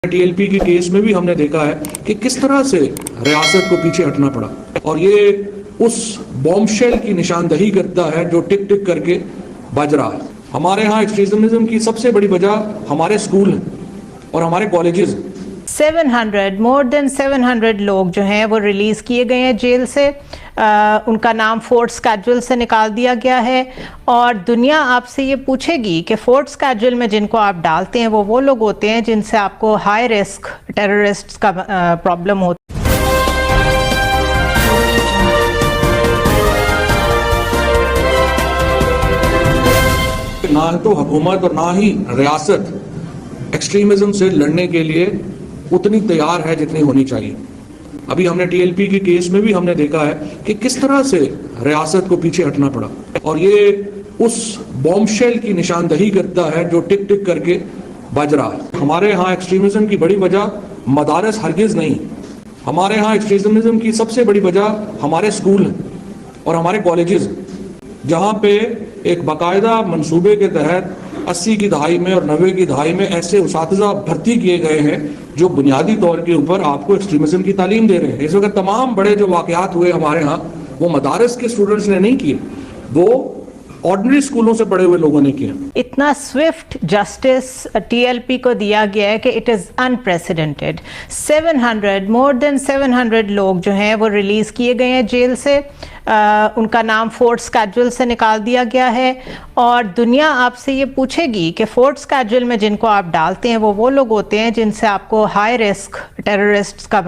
TLP کے case میں بھی ہم نے دیکھا ہے کہ کس طرح سے ریاست کو پیچھے ہٹنا پڑا اور یہ اس بوم شیل کی نشاندہی کرتا ہے جو ٹک ٹک کر کے بج رہا ہے. ہمارے ہاں ایکسٹریمزم کی سب سے بڑی وجہ ہمارے اسکول ہیں اور ہمارے کالجز. more than 700 لوگ جو ہیں وہ ریلیز کیے گئے ہیں جیل سے. ان کا نام فورتھ اسکیڈول سے نکال دیا گیا ہے اور دنیا آپ سے یہ پوچھے گی کہ فورتھ اسکیڈول میں جن کو آپ ڈالتے ہیں وہ لوگ ہوتے ہیں جن سے آپ کو ہائی رسک ٹیررسٹ کا پرابلم ہوتا ہے. نہ تو حکومت اور نہ ہی ریاست ایکسٹریمزم سے لڑنے کے لیے اتنی تیار ہے جتنی ہونی چاہیے. ابھی ہم نے TLP کے کیس میں بھی ہم نے دیکھا ہے کہ کس طرح سے ریاست کو پیچھے ہٹنا پڑا اور یہ اس بوم شیل کی نشاندہی کرتا ہے جو ٹک ٹک کر کے بج رہا ہے. ہمارے ہاں ایکسٹریمزم کی بڑی وجہ مدارس ہرگز نہیں. ہمارے ہاں ایکسٹریمزم کی سب سے بڑی وجہ ہمارے اسکول ہیں اور ہمارے کالجز جہاں پہ ایک باقاعدہ منصوبے کے تحت 80 کی دہائی میں اور 90 کی دہائی میں ایسے اساتذہ بھرتی کیے گئے ہیں جو بنیادی طور کے اوپر آپ کو ایکسٹریمزم کی تعلیم دے رہے ہیں. اس وقت تمام بڑے جو واقعات ہوئے ہمارے ہاں وہ مدارس کے اسٹوڈنٹس نے نہیں کیے, وہ آرڈنری اسکولوں سے پڑھے ہوئے لوگوں نے کیا. اتنا سوئفٹ جسٹس TLP کو دیا گیا ہے کہ it is unprecedented. more than 700 لوگ جو ہیں وہ ریلیز کیے گئے ہیں جیل سے. ان کا نام فورتھ اسکیڈول سے نکال دیا گیا ہے اور دنیا آپ سے یہ پوچھے گی کہ فورتھ اسکیڈول میں جن کو آپ ڈالتے ہیں وہ لوگ ہوتے ہیں جن سے آپ کو ہائی رسک ٹیررسٹ کا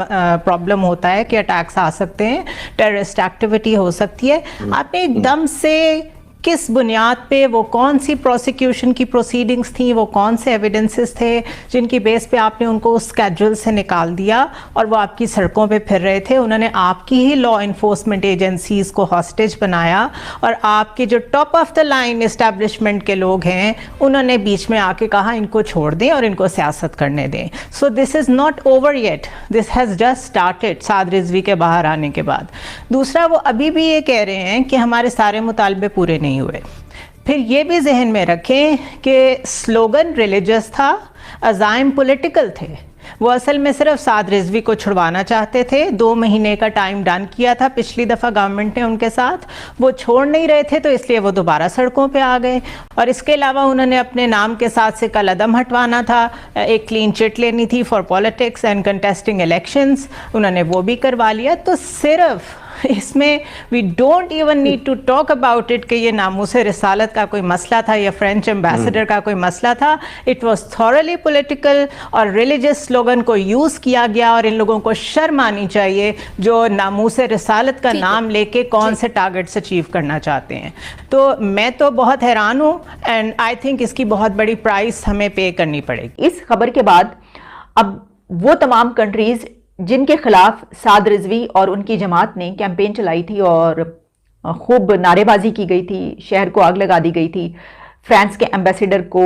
پرابلم ہوتا ہے کہ اٹیکس آ سکتے ہیں, ٹیررسٹ ایکٹیویٹی ہو سکتی ہے. آپ نے ایک دم سے کس بنیاد پہ, وہ کون سی پروسیکیوشن کی پروسیڈنگز تھیں, وہ کون سے ایویڈنسز تھے جن کی بیس پہ آپ نے ان کو اس اسکیڈول سے نکال دیا اور وہ آپ کی سڑکوں پہ پھر رہے تھے. انہوں نے آپ کی ہی لا انفورسمنٹ ایجنسیز کو ہاسٹیج بنایا اور آپ کے جو top of the line establishment کے لوگ ہیں انہوں نے بیچ میں آ کے کہا ان کو چھوڑ دیں اور ان کو سیاست کرنے دیں. So this is not over yet, this has just started Saad Rizvi کے باہر آنے کے بعد. دوسرا, وہ ابھی بھی یہ کہہ رہے ہیں کہ ہمارے سارے مطالبے پورے نہیں ہوئے. پھر یہ بھی ذہن میں رکھیں کہ سلوگن ریلیجس تھا, عزائم پولیٹیکل تھے. وہ اصل میں صرف سعد رضوی کو چھڑوانا چاہتے تھے. 2 مہینے کا ٹائم ڈن کیا تھا پچھلی دفعہ گورنمنٹ نے ان کے ساتھ, وہ چھوڑ نہیں رہے تھے تو اس لیے وہ دوبارہ سڑکوں پہ آ گئے. اور اس کے علاوہ انہوں نے اپنے نام کے ساتھ سے کل عدم ہٹوانا تھا, ایک کلین چٹ لینی تھی for politics and contesting elections, انہوں نے وہ بھی کروا لیا. تو صرف اس میں we don't even need to talk about it کہ یہ ناموس رسالت کا کوئی مسئلہ تھا یا فرینچ ایمبیسڈر کا کوئی مسئلہ تھا. اٹ واز تھورلی پولیٹیکل اور ریلیجس سلوگن کو یوز کیا گیا اور ان لوگوں کو شرم آنی چاہیے جو ناموس رسالت کا نام لے کے کون سے ٹارگٹس اچیو کرنا چاہتے ہیں. تو میں تو بہت حیران ہوں اینڈ آئی تھنک اس کی بہت بڑی پرائس ہمیں پے کرنی پڑے گی. اس خبر کے بعد اب وہ تمام کنٹریز جن کے خلاف سعد رضوی اور ان کی جماعت نے کیمپین چلائی تھی اور خوب نعرے بازی کی گئی تھی, شہر کو آگ لگا دی گئی تھی, فرانس کے ایمبیسیڈر کو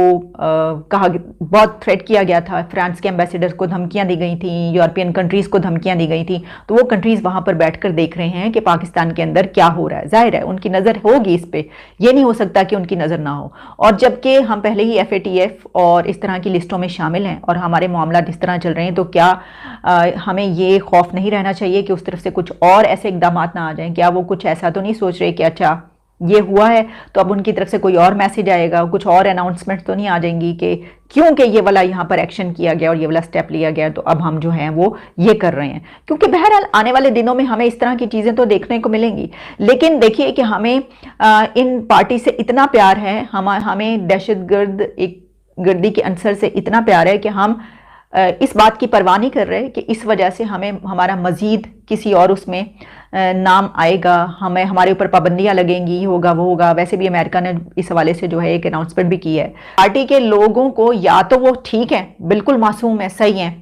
کہا بہت تھریٹ کیا گیا تھا, فرانس کے ایمبیسیڈر کو دھمکیاں دی گئی تھیں, یورپین کنٹریز کو دھمکیاں دی گئی تھیں. تو وہ کنٹریز وہاں پر بیٹھ کر دیکھ رہے ہیں کہ پاکستان کے اندر کیا ہو رہا ہے. ظاہر ہے ان کی نظر ہوگی اس پہ, یہ نہیں ہو سکتا کہ ان کی نظر نہ ہو. اور جبکہ ہم پہلے ہی FATF اور اس طرح کی لسٹوں میں شامل ہیں اور ہمارے معاملات اس طرح چل رہے ہیں, تو کیا ہمیں یہ خوف نہیں رہنا چاہیے کہ اس طرف سے کچھ اور ایسے اقدامات نہ آ جائیں؟ کیا وہ کچھ ایسا تو نہیں سوچ رہے کہ اچھا یہ ہوا ہے تو اب ان کی طرف سے کوئی اور میسیج آئے گا, کچھ اور اناؤنسمنٹ تو نہیں آ جائیں گی کہ کیونکہ یہ والا یہاں پر ایکشن کیا گیا اور یہ والا سٹیپ لیا گیا تو اب ہم جو ہیں وہ یہ کر رہے ہیں؟ کیونکہ بہرحال آنے والے دنوں میں ہمیں اس طرح کی چیزیں تو دیکھنے کو ملیں گی. لیکن دیکھیے کہ ہمیں ان پارٹی سے اتنا پیار ہے, ہمیں دہشت گردی کے عنصر سے اتنا پیار ہے کہ ہم اس بات کی پرواہ نہیں کر رہے کہ اس وجہ سے ہمارا مزید کسی اور اس میں نام آئے گا, ہمارے اوپر پابندیاں لگیں گی, یہ ہوگا وہ ہوگا. ویسے بھی امریکہ نے اس حوالے سے جو ہے ایک اناؤنسمنٹ بھی کی ہے. پارٹی کے لوگوں کو یا تو وہ ٹھیک ہیں, بالکل معصوم ہیں, صحیح ہیں,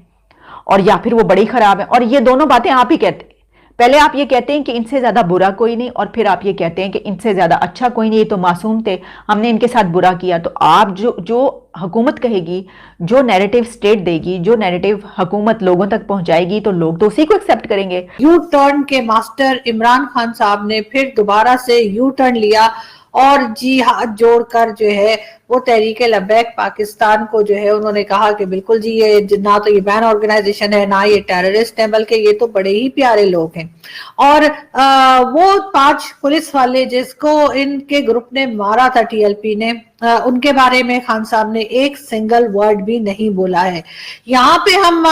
اور یا پھر وہ بڑی خراب ہیں. اور یہ دونوں باتیں آپ ہی کہتے ہیں. پہلے آپ یہ کہتے ہیں کہ ان سے زیادہ برا کوئی نہیں, اور پھر آپ یہ کہتے ہیں کہ ان سے زیادہ اچھا کوئی نہیں, یہ تو معصوم تھے, ہم نے ان کے ساتھ برا کیا. تو آپ جو حکومت کہے گی, جو نیریٹو سٹیٹ دے گی, جو نیریٹو حکومت لوگوں تک پہنچائے گی, تو لوگ تو اسی کو ایکسیپٹ کریں گے. یو ٹرن کے ماسٹر عمران خان صاحب نے پھر دوبارہ سے یو ٹرن لیا اور جی ہاتھ جوڑ کر جو ہے وہ تحریک لبیک پاکستان کو جو ہے انہوں نے کہا کہ بالکل جی یہ نہ تو یہ بین آرگنائزیشن ہے نہ یہ ٹیررسٹ ہے بلکہ یہ تو بڑے ہی پیارے لوگ ہیں. اور وہ 5 پولیس والے جس کو ان کے گروپ نے مارا تھا ٹی ایل پی نے, ان کے بارے میں خان صاحب نے ایک سنگل ورڈ بھی نہیں بولا ہے. یہاں پہ ہم